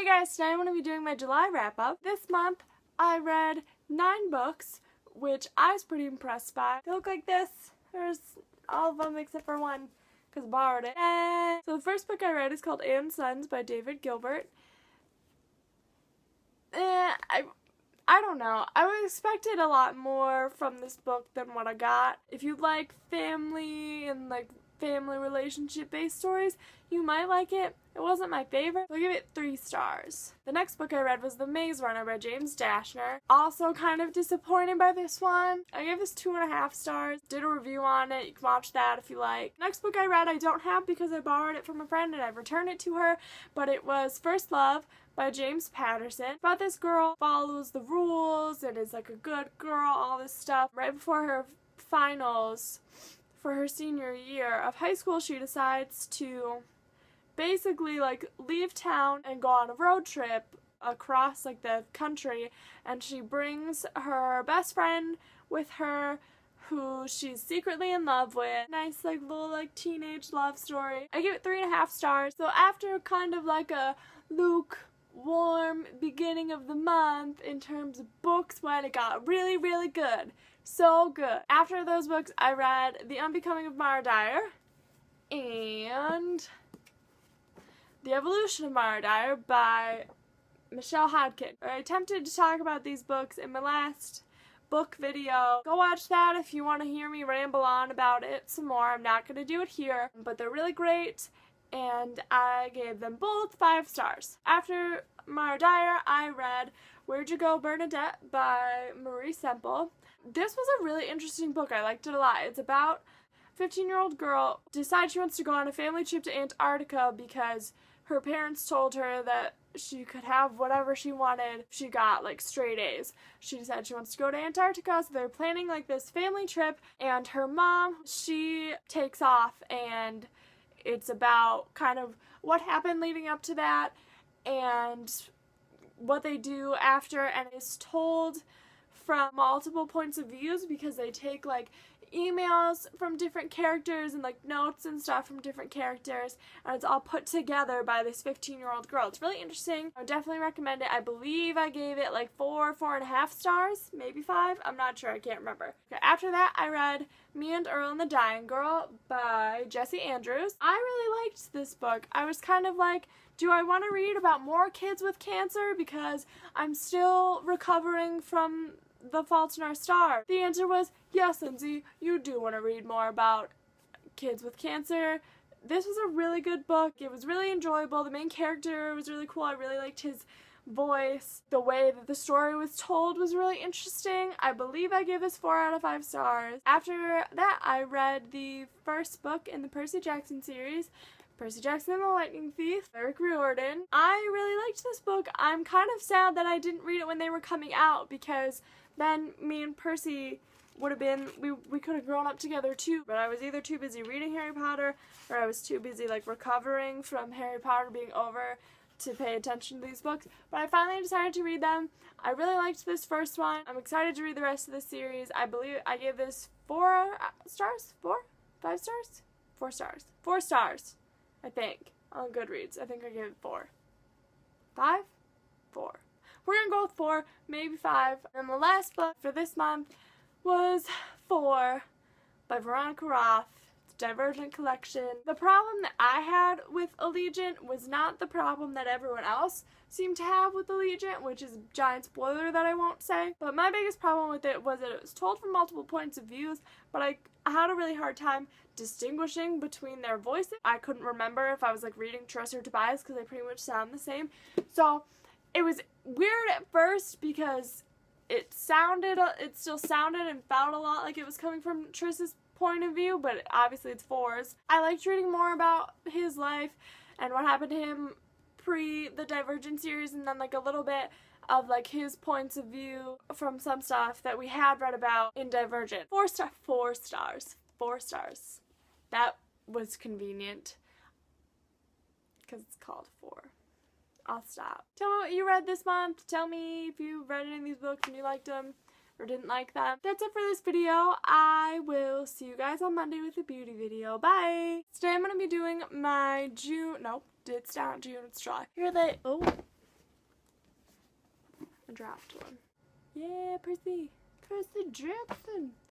Hey guys, today I'm going to be doing my July wrap-up. This month I read 9 books, which I was pretty impressed by. They look like this. There's all of them except for one, because I borrowed it. So the first book I read is called Anne's Sons by David Gilbert. I don't know. I expected a lot more from this book than what I got. If you like family and family relationship based stories, you might like it. It wasn't my favorite, so I'll give it 3 stars. The next book I read was The Maze Runner by James Dashner. Also kind of disappointed by this one. I gave this 2.5 stars. Did a review on it. You can watch that if you like. Next book I read I don't have because I borrowed it from a friend and I returned it to her, but it was First Love by James Patterson. About this girl follows the rules and is like a good girl, all this stuff. Right before her finals for her senior year of high school, she decides to basically leave town and go on a road trip across the country, and she brings her best friend with her who she's secretly in love with. Nice little teenage love story. I give it 3.5 stars. So after kind of a lukewarm beginning of the month in terms of books, when it got really, really good. So good. After those books, I read The Unbecoming of Mara Dyer and The Evolution of Mara Dyer by Michelle Hodkin. I attempted to talk about these books in my last book video. Go watch that if you want to hear me ramble on about it some more. I'm not going to do it here, but they're really great, and I gave them both 5 stars. After Mara Dyer, I read Where'd You Go, Bernadette by Marie Semple. This was a really interesting book. I liked it a lot. It's about a 15-year-old girl decides she wants to go on a family trip to Antarctica because her parents told her that she could have whatever she wanted. She got straight A's. She decided she wants to go to Antarctica, so they're planning this family trip, and her mom, she takes off, and it's about kind of what happened leading up to that and what they do after, and it's told from multiple points of views because they take emails from different characters and notes and stuff from different characters, and it's all put together by this 15-year-old girl. It's really interesting. I would definitely recommend it. I believe I gave it 4.5 stars, maybe 5. I'm not sure. I can't remember. Okay, after that, I read Me and Earl and the Dying Girl by Jessie Andrews. I really liked this book. I was kind of do I want to read about more kids with cancer because I'm still recovering from The Fault in Our Stars? The answer was yes, Lindsay, you do want to read more about kids with cancer. This was a really good book. It was really enjoyable. The main character was really cool. I really liked his voice. The way that the story was told was really interesting. I believe I gave this 4 out of 5 stars. After that, I read the first book in the Percy Jackson series, Percy Jackson and the Lightning Thief, Eric Riordan. I really liked this book. I'm kind of sad that I didn't read it when they were coming out because then me and Percy would have been, we could have grown up together too, but I was either too busy reading Harry Potter or I was too busy recovering from Harry Potter being over to pay attention to these books. But I finally decided to read them. I really liked this first one. I'm excited to read the rest of the series. I believe I gave this 4 stars? 4? 5 stars? 4 stars. 4 stars, I think, on Goodreads. I think I gave it 4. 5? 4. We're gonna go with 4, maybe 5. And the last book for this month was 4 by Veronica Roth, the Divergent Collection. The problem that I had with Allegiant was not the problem that everyone else seemed to have with Allegiant, which is a giant spoiler that I won't say. But my biggest problem with it was that it was told from multiple points of views, but I had a really hard time distinguishing between their voices. I couldn't remember if I was reading Tris or Tobias because they pretty much sound the same. So it was weird at first because it still sounded and felt a lot like it was coming from Tris's point of view, but obviously it's 4's. I liked reading more about his life and what happened to him pre the Divergent series, and then a little bit of his points of view from some stuff that we had read about in Divergent. 4 stars. 4 stars. That was convenient because it's called 4. I'll stop. Tell me what you read this month. Tell me if you read any of these books and you liked them or didn't like them. That's it for this video. I will see you guys on Monday with a beauty video. Bye! Today I'm going to be doing my June, nope, it's not June, it's July. Here are the, oh, a draft one. Yeah, Percy Jackson.